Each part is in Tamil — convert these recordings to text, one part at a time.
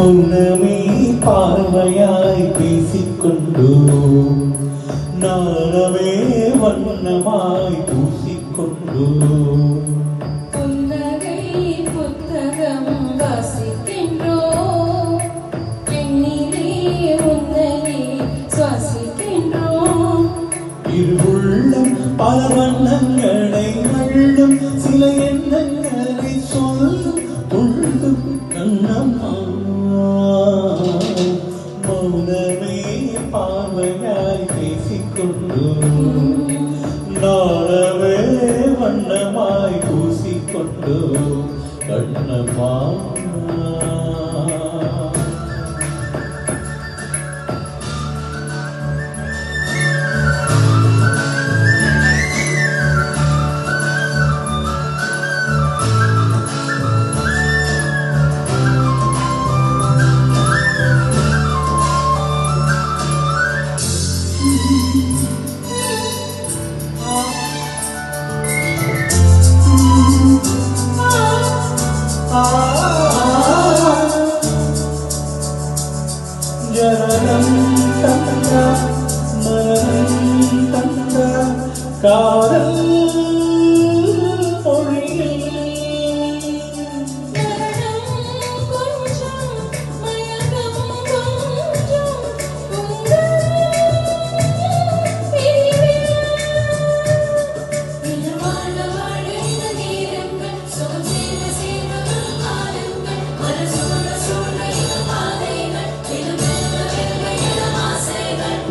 மௌனமே பார்வையாய் பேசிக்கொண்டு நாணமே வண்ணமாய் பூசிக்கொண்டு புன்னகை புத்தகம் வாசிக்கின்றோம் எண்ணிலே உன்னையே சுவாசிக்கின்றோம் இருவுள்ளம் பல வண்ணங்களை அள்ளும் சில எண்ணங்களை சொல்லும் துள்ளும் கண்ணம்மா மௌனமே பார்வையாய் பேசிக்கொண்டு நாணமே வண்ணமாய் பூசிக்கொண்டு கண்ணம்மா ஜனனம் தந்த மரணம் தந்த காதல் மொழியில்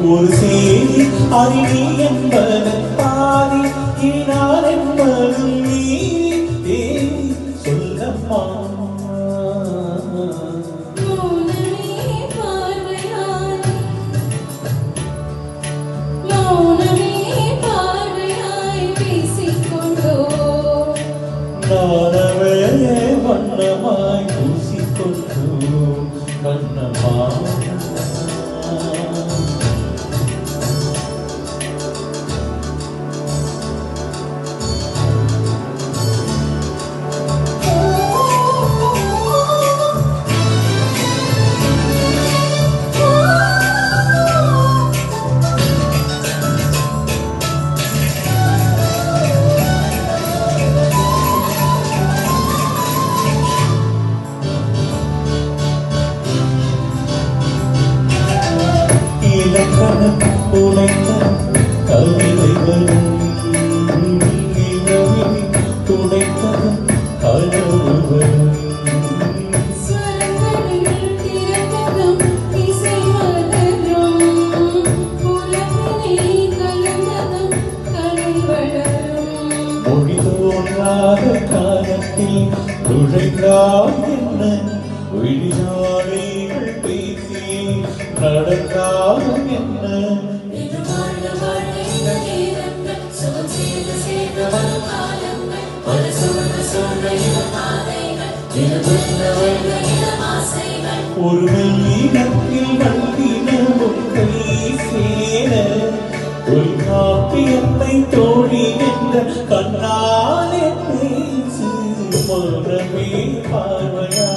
ஒரு செய்தி அறிவி என்பது பாதி இனார் என்பது நீ சொல்லம்மா நானவே வண்ணமாய் பூசிக்கொண்டு கண்ணம்மா உழைத்த கவிதைகளும் துடைத்ததும் கனவுகளும் மொழி தோன்றாத காலத்தில் நுழைந்தால் என்ன விழியாளிகள் பேசி நடந்தாலும் என்ன ஒரு வெள்ளிடத்தில் வந்தினமும் கை சேர ஒரு காப்பியத்தை தோழி என்ற கண்ணாலே பேசு மௌனமே பார்வையா